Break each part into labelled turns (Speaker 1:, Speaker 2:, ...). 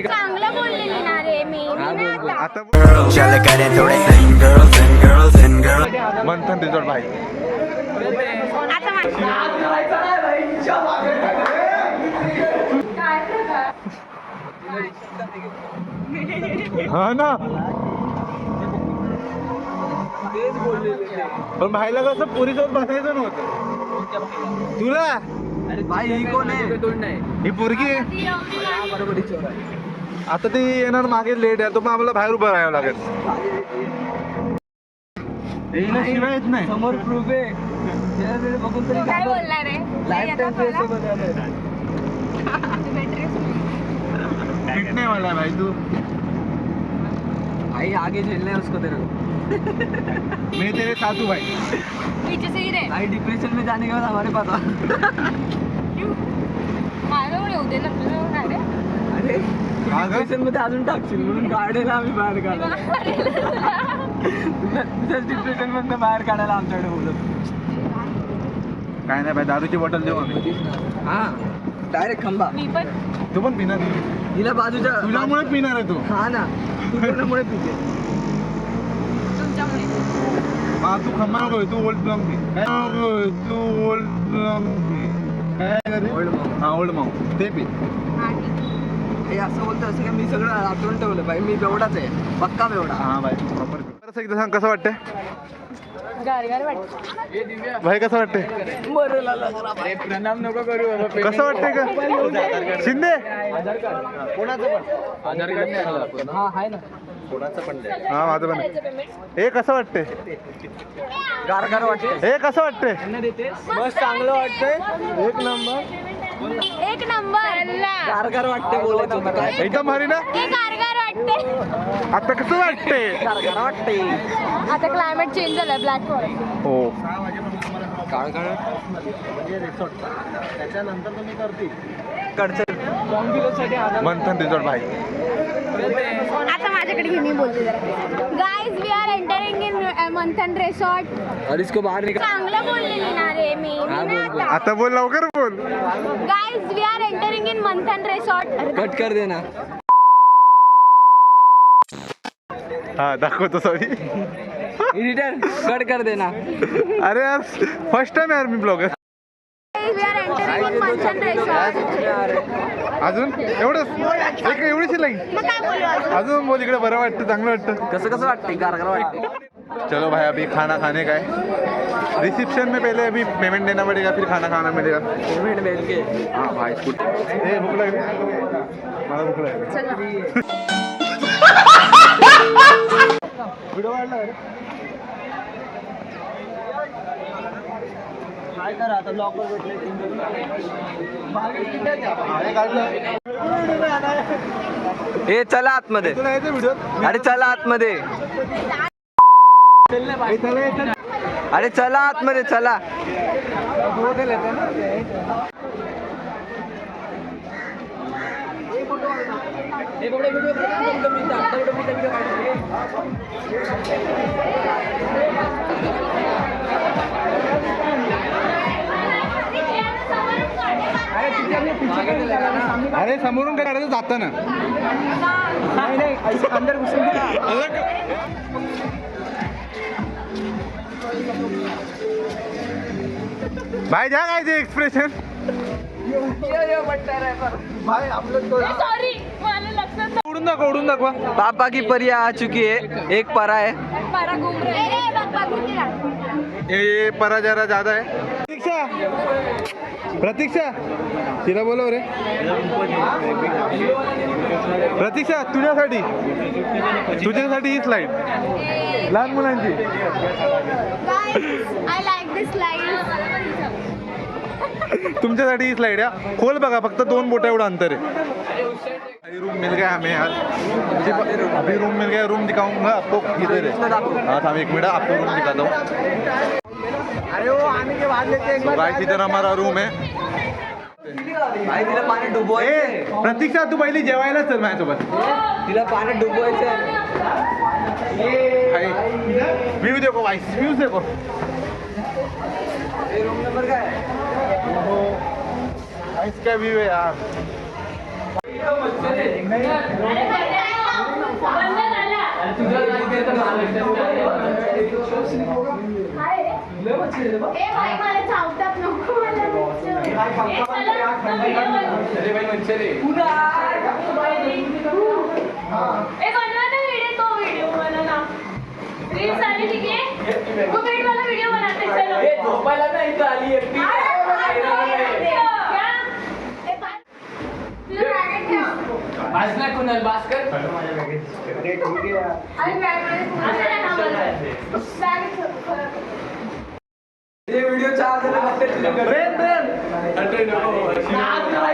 Speaker 1: चांगलं बोललेली ना रे मी
Speaker 2: आता
Speaker 3: मंथन रिसॉर्ट भाई हा ना. पण भाईला कसं पोरीसोबत बसायचं नव्हतं तुला.
Speaker 2: भाई ही कोण आहे?
Speaker 3: ही पोरगी आहे. आता ती येणार मागे लेट आहे तो मग आम्हाला बाहेर उभं राहावं लागेल. शिवाय येत नाही
Speaker 2: समोर प्रूफ आहे. बघून तरी
Speaker 1: काय बोलणार रे
Speaker 2: लाईफ टाइम
Speaker 3: फिट नाही मला भाई तू.
Speaker 2: भाई आगे झेलना है उसको तेरे को.
Speaker 3: मैं तेरे साथ हूँ भाई.
Speaker 1: पीछे से ही रे
Speaker 2: भाई डिप्रेशन में जाने के बाद हमारे पास आ.
Speaker 1: माझ्याकडे येऊ दे ना तुझं काय रे
Speaker 2: अरे डिप्रेशन मध्ये अजून टाकशील म्हणून गाडीला आम्ही बाहेर काढला. तुझ्याच डिप्रेशन मधनं बाहेर काढायला आमच्याकडे बोलत.
Speaker 3: काय नाही भाई दारूची बॉटल देऊ आम्ही.
Speaker 2: हा डायरेक्ट खंबा.
Speaker 1: मी पण
Speaker 3: तू पण पिणार.
Speaker 2: हिला बाजूच्या
Speaker 3: तुझ्यामुळे पिणार आहे तू.
Speaker 2: हा ना तुझ्यामुळे पिते.
Speaker 1: तुमच्यामुळे
Speaker 3: हा तू खंबा नको तू ओल्ड प्लम पी. काय नको तू ओल्ड प्लम पी. काय करे
Speaker 2: ओल्ड माऊ.
Speaker 3: हा ओल्ड माऊ ते पी.
Speaker 1: हा ठीक आहे.
Speaker 2: हे असं बोलतं असं का मी सगळं आठवून ठेवलं भाई. मी बेवडाच आहे पक्का बेवडा.
Speaker 3: हा भाई प्रॉपर. परत एकदा सांग कसं वाटतंय
Speaker 1: गारगार वाटतं
Speaker 3: भाई. कसं वाटतंय
Speaker 2: प्रणाम नको करू.
Speaker 3: कसं वाटतंय का शिंदे.
Speaker 2: आधार कार्ड नाही आलं. हा आहे ना कोणाचं पण
Speaker 3: हा माझं पण. हे कसं वाटतंय
Speaker 2: गारगार वाटते.
Speaker 3: हे कसं वाटतंय.
Speaker 2: मस्त चांगलं वाटतंय. एक नंबर.
Speaker 1: एक नंबर
Speaker 2: गारगार वाटते बोलायचं होतं काय.
Speaker 3: एकदम भारी ना.
Speaker 1: हे गारगार वाटते
Speaker 3: आता कसं वाटतंय.
Speaker 2: गारगार वाटते.
Speaker 1: आता क्लायमेट चेंज झालं ब्लॅक फॉरेस्ट
Speaker 3: हो
Speaker 2: गारगार
Speaker 3: त्याच्यानंतर तुम्ही करतील
Speaker 2: कडचं
Speaker 3: मंथन रिसॉर्ट भाई.
Speaker 1: आता माझ्याकडे घे मी बोलते जरा guys we are entering in Manthan resort
Speaker 2: और इसको बाहर निकाल.
Speaker 1: चांगलं बोललेली ना रे मी
Speaker 3: आता बोल लवकर बोल.
Speaker 1: Guys we are entering in Manthan resort
Speaker 2: cut कर देना.
Speaker 3: हा दाखवतो सॉरी.
Speaker 2: एडिटर कट कर देना.
Speaker 3: अरे यार फर्स्ट टाइम यार मी blogger.
Speaker 1: We are entering in Manthan resort
Speaker 3: अजून एवढंच एक एवढीच लाईन
Speaker 1: मग काय बोलू अजून?
Speaker 3: अजून बोल. इकडे बरं वाटतं चांगलं वाटतं.
Speaker 2: कसं कसं वाटते. गारगार वाटते.
Speaker 3: चलो भाई अभी खाना खाने का है. रिसेप्शन में पहले अभी पेमेंट देना पड़ेगा फिर खाना खाना मिलेगा.
Speaker 2: पेमेंट भेज के.
Speaker 3: हाँ भाई भूख लागली मला भूक लागली. व्हिडिओ काढला रे.
Speaker 2: काय करा आता लॉकर भेटले. हे चला आतमध्ये.
Speaker 3: तुला यायचं व्हिडिओ.
Speaker 2: अरे चला आतमध्ये. अरे चला आतमध्ये चला.
Speaker 3: अरे समोरून काय काढायचं जाताना.
Speaker 2: अंदर घुसून गेला.
Speaker 3: भाई द्या काय ते एक्सप्रेशन.
Speaker 2: भाई आपलं
Speaker 1: सॉरी मला लक्षात
Speaker 3: उडून दाखवा.
Speaker 2: पापा की परी आ चुकी है. एक परा है.
Speaker 1: पारा घूम रहे हैं बाबा घूम रहा
Speaker 3: ये परा जरा ज्यादा है. प्रतीक्षा तिला बोलव रे. प्रतीक्षा तुझ्यासाठी ही स्लाईड लहान मुलांची.
Speaker 1: आय लाईक दिस लाईफ
Speaker 3: तुमच्यासाठी ही स्लाईड आहे. खोल बघा फक्त 2 बोटा एवढं अंतर है. रूम मिल गया हमें यार. अभी रूम मिल गया. रूम दिखाऊंगा आपको किधर है. हाँ था एक मिनट आपको रूम दिखाता हूँ.
Speaker 2: अरे वो आने के बाद लेते हैं.
Speaker 3: गाइस इधर हमारा रूम है.
Speaker 2: भाई तिला पाण्यात डुबवायचं.
Speaker 3: प्रतीक्षा तू पहिली जेवायला चल माझ्यासोबत.
Speaker 2: तिला पाण्यात डुबवायचं.
Speaker 3: व्ह्यू देखो वाइस व्ह्यूज देखो.
Speaker 2: रूम नंबर काय.
Speaker 3: इसका व्यू है यार.
Speaker 1: व्हिडिओ बनाते
Speaker 2: झोपायला नाही इथं आली एकटी भासला कुणाल भास्कर व्हिडिओ 4 जण बघते करायचा नाही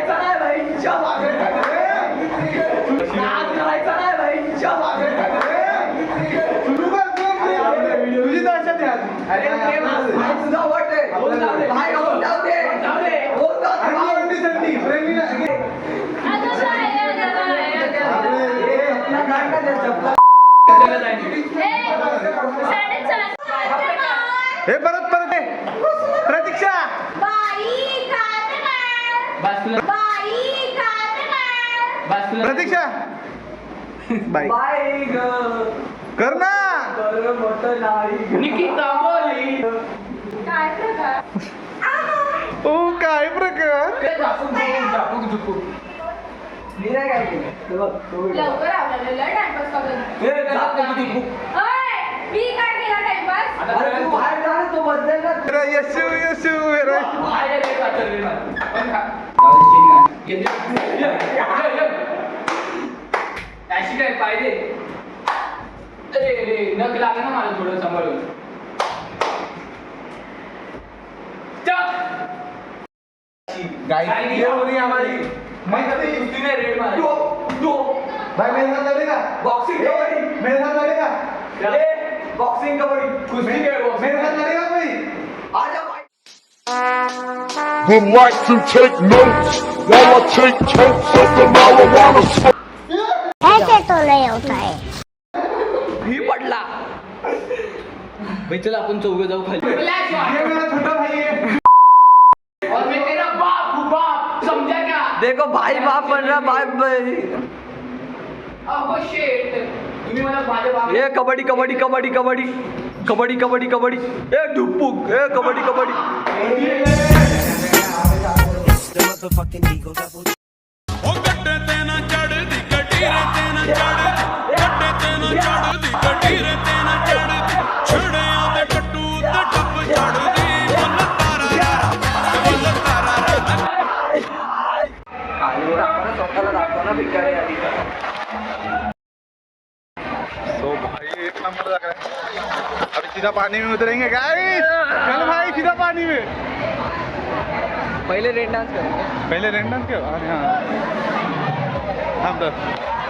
Speaker 2: भाईच्या मागे करायचा नाही भाईच्या मागे तुझी दर्शन अरे तुझा वट आहे भाई जाऊ दे
Speaker 3: हे परत परत आहे प्रतीक्षा प्रतीक्षा बाई कर ना
Speaker 2: निकिता बोली
Speaker 3: ओ काय प्रकार
Speaker 2: मी नाही काय केलं
Speaker 1: लवकर आवडलेलं टाइमपास मी काय केला टाइमपास
Speaker 2: तू बाहेर जा ना, तो बदल ना
Speaker 3: यशू यशू
Speaker 2: अशी काय पाहिजे अरे नख लागलं ना मला थोडं सांभाळून
Speaker 3: गाई हमारी
Speaker 2: रेड मार
Speaker 3: भाई मेरे साथ लड़ेगा
Speaker 2: बॉक्सिंग कबड्डी
Speaker 3: मेरे साथ लड़ेगा
Speaker 2: बॉक्सिंग कबड्डी कुश्ती खेळ
Speaker 3: मेरे साथ लड़ेगा कोई
Speaker 2: आजा भाई
Speaker 4: would like to take notes while I take totes of the marijuana smoke.
Speaker 5: ऐसे तो नहीं होता है।
Speaker 2: ही पडला भाई चल आपण चौघ जाऊ खाली
Speaker 3: ये मेरा छोटा भाई है
Speaker 2: और मैं तेरा बाप हूँ बाप समझा क्या देखो भाई बाप बन रहा भाई अब शेट तुम्ही मला माझे बाप ए कबड्डी कबड्डी कबड्डी कबड्डी कबड्डी कबड्डी कबड्डी ए ढुप्पुक ए कबड्डी कबड्डी
Speaker 3: तो भाई एक नंबर लग रहा है अभी सीधा पानी में उतरेंगे गाइस चल भाई सीधा पानी में
Speaker 2: पहिले रेड डान्स करेंगे
Speaker 3: पहले रेंडन के अरे हाँ हम तो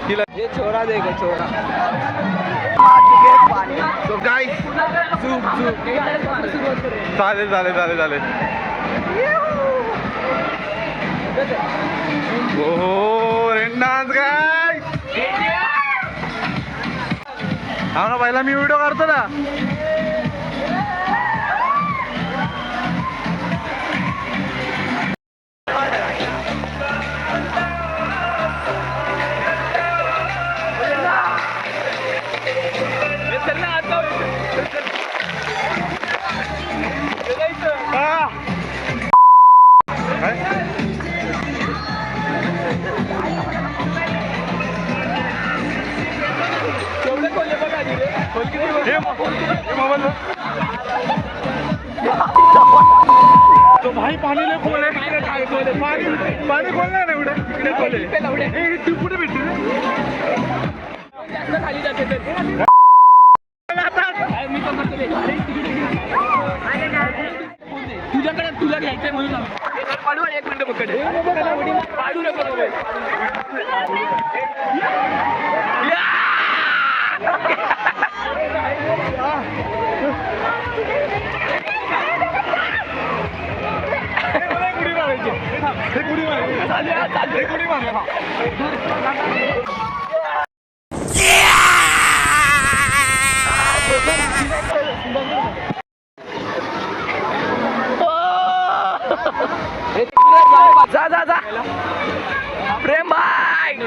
Speaker 3: किला
Speaker 2: ये छोरा देगा छोरा पाणी
Speaker 3: तो गाइस चालेल चालेल चालेल चालेल ओ रेंडान्स गाइस हा ना पहिला मी व्हिडिओ काढतो ना तो भाई पाणी लय खोल आहे पाणी पाणी खोल नाही ना एवढं इकडे खोल आहे तू कुठे भेटली
Speaker 2: खाली जाते तुझ्याकडे तुला घ्यायचंय म्हणून पाडू एक मिनिट पकडे पाडू नको जा जा जा प्रेम भाई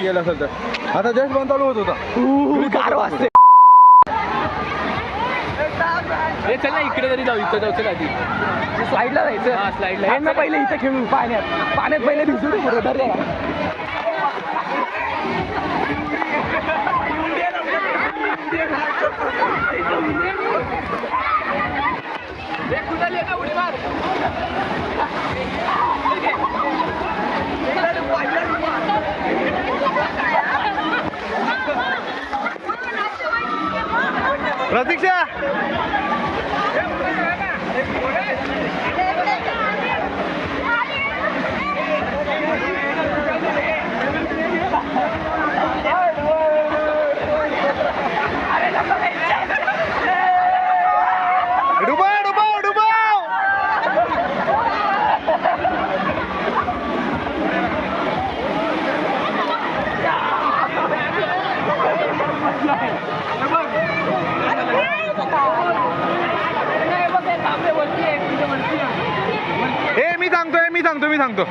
Speaker 3: गेला असेल तर. आता जस्ट बंद चालू होत होता.
Speaker 2: गार वाजते. हे चल ना इकडे तरी जाऊ. इथं जाऊ. चल आधी स्लाईडला जायचं. हा स्लाईडला. हे ना पहिले इथं खेळू पाण्यात पहिले भिजू दे बरोबर रे. उडी मार.
Speaker 3: प्रतीक्षा डुबाव डुबाव डुबाव. मी सांगतो.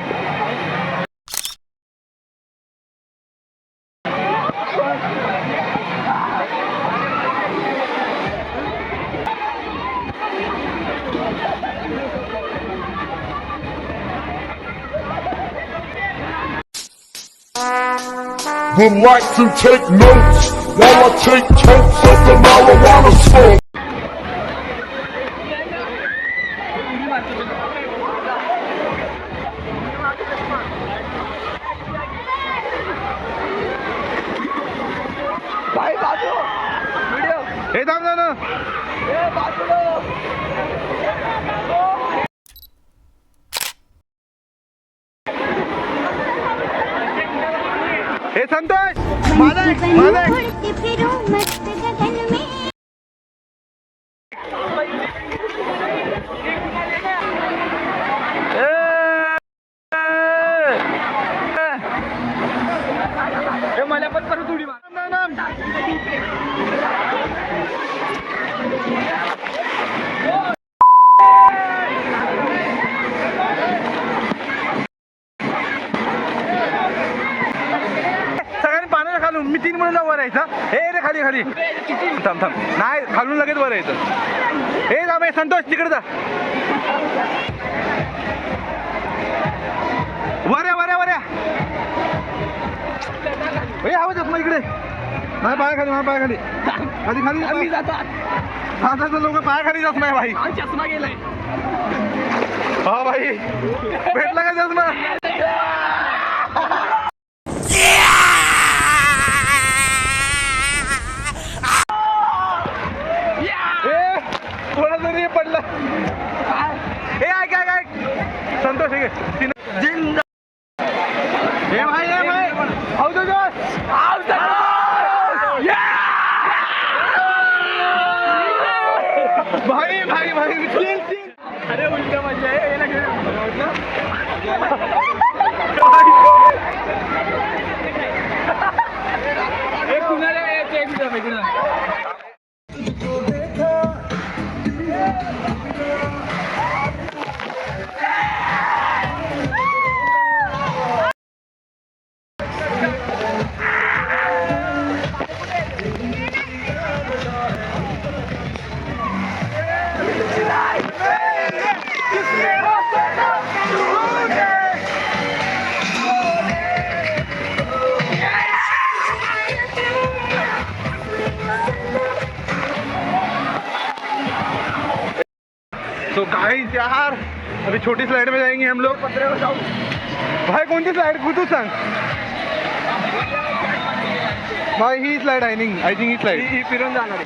Speaker 4: Would like to take notes while I take totes of the marijuana smoke.
Speaker 2: भाई बाजू व्हिडिओ.
Speaker 3: हे थांब ना.
Speaker 2: हे बाजूला.
Speaker 3: हे संतोष मालक मालक.
Speaker 5: उड़ती फिरूं मस्त गगन में.
Speaker 2: हे मला पण परत उडी मार.
Speaker 3: सगळ्यांनी पाण्याला खालून. मी 3 मुलं वर यायचा. हे रे खाली खाली. थांब नाही खालून लगेच वर यायचं. हे थांब. हे संतोष तिकडे जा. वर या. हे आवाज येत मग इकडे. माझ्या पायाखाली खाली जातात लोक. पायाखाली जात नाही भाई.
Speaker 2: चष्मा गेलाय.
Speaker 3: हा भाई भेटला का चष्मा. थोडा जरी पडला. हे ऐक संतोष हे जिंदा. हे भाई हाऊ दो भाई.
Speaker 2: अरे उलट मजा आहे. याला घेऊन हे कुणाला यायचं.
Speaker 3: तो गाइस यार अभी छोटी स्लाइड में जाएंगे हम लोग. भाई कौन सी स्लाइड तू सांग भाई. ही स्लाइड आय थिंक ही स्लाइड
Speaker 2: ही फिरून जाणार आहे.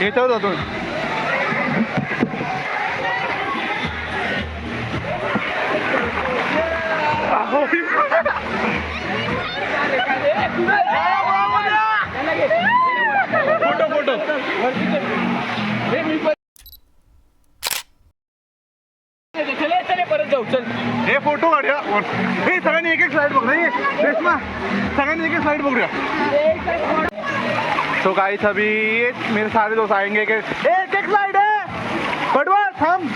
Speaker 3: याच्यावर जातो. फोटो
Speaker 2: परत जाऊ. चल
Speaker 3: हे फोटो काढूया. हे सगळ्यांनी एक स्लाइड बघ. नाही रेश्मा सगळ्यांनी एक स्लाइड बघूया. तो गाइस अभी मेरे सारे दोस्त आएंगे. एक स्लाइड है पडवा थांब.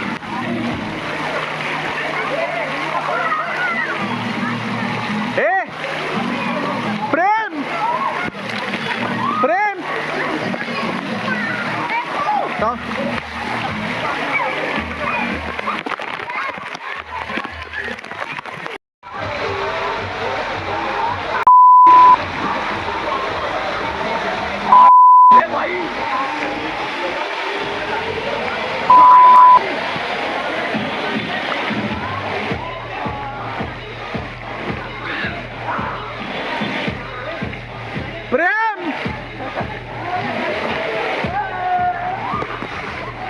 Speaker 3: प्रेम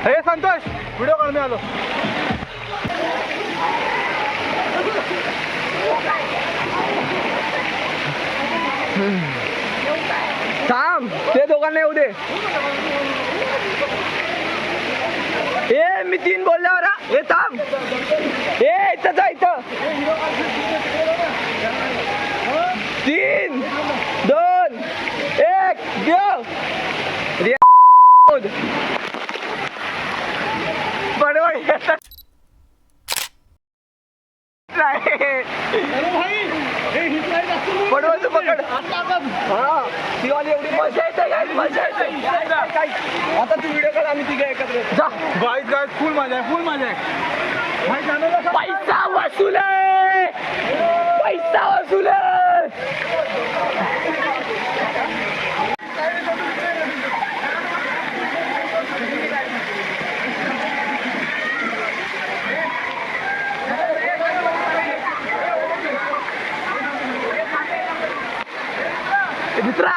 Speaker 3: हे संतोष व्हिडिओ काढ मी आलो
Speaker 2: थांब ते दोघांना येऊ दे ए मी 3 बोलल्यावर हे थांब ए इथं जा इथं 3 2 1 गो पडवळ पडवळ पकड हा ती वाली एवढी मजा येते काय मजा येते आता तू व्हिडिओ काढ आम्ही तिघे एकत्र जा
Speaker 3: गाईज गाईज फुल मजा आहे फुल मजा आहे भाई जाणवलं का?
Speaker 2: पैसा वसूल आहे पैसा वसूल आहे मित्रा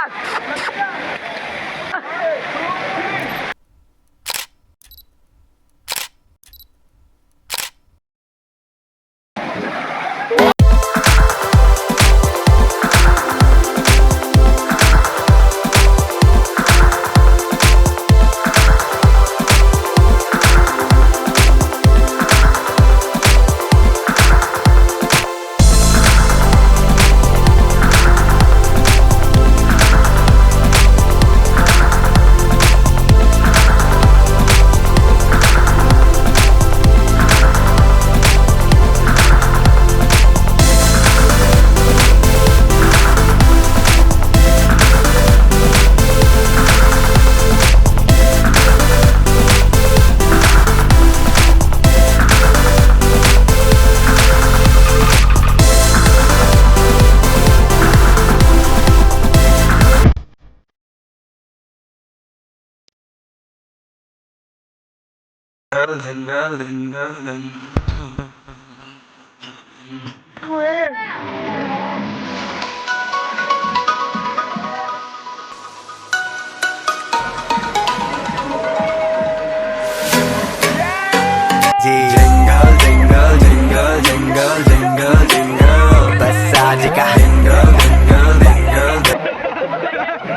Speaker 6: Jingle, jingle, jingle, jingle, jingle, jingle. Besarcika. Jingle, jingle, jingle, jingle.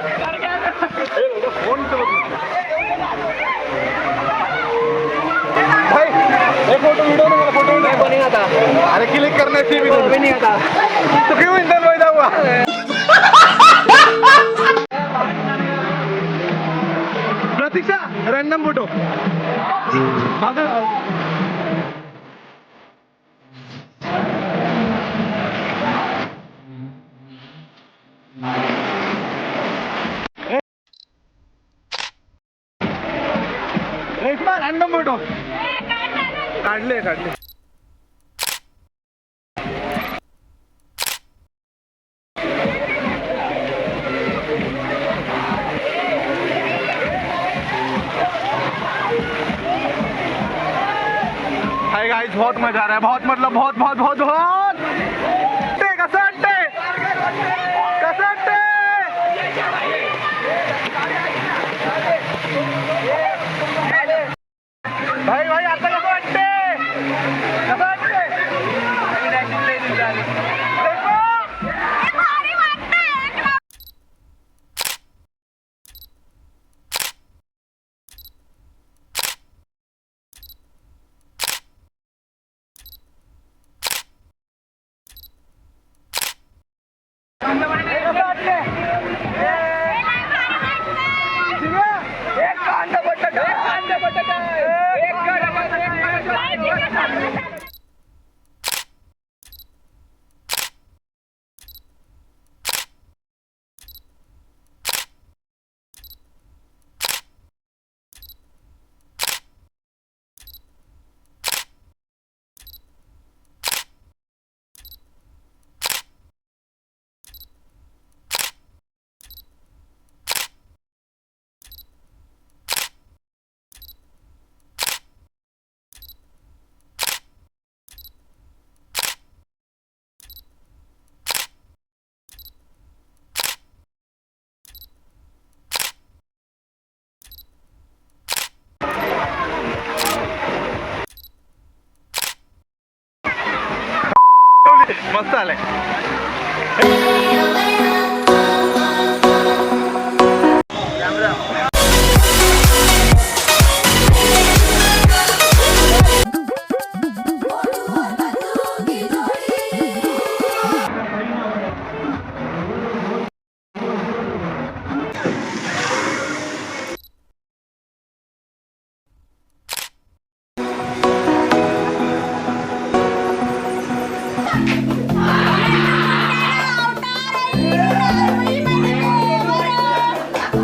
Speaker 3: भाई एक फोटो व्हिडिओ ना मला फोटो
Speaker 2: नहीं आता
Speaker 3: अरे क्लिक करण्याची मी
Speaker 2: भी नहीं आता
Speaker 3: तू क्यों इंधन वैदा हुआ प्रतीक्षा रॅन्डम फोटो रॅन्डम फोटो काढले काढले हाय गाइस बहुत मजा आ रहा है बहुत मतलब बहुत बहुत बहुत बहुत कसं वाटतंय कसं वाटतंय भाई भाई आता कसं वाटतंय कसं वाटतंय मस्त आलंय.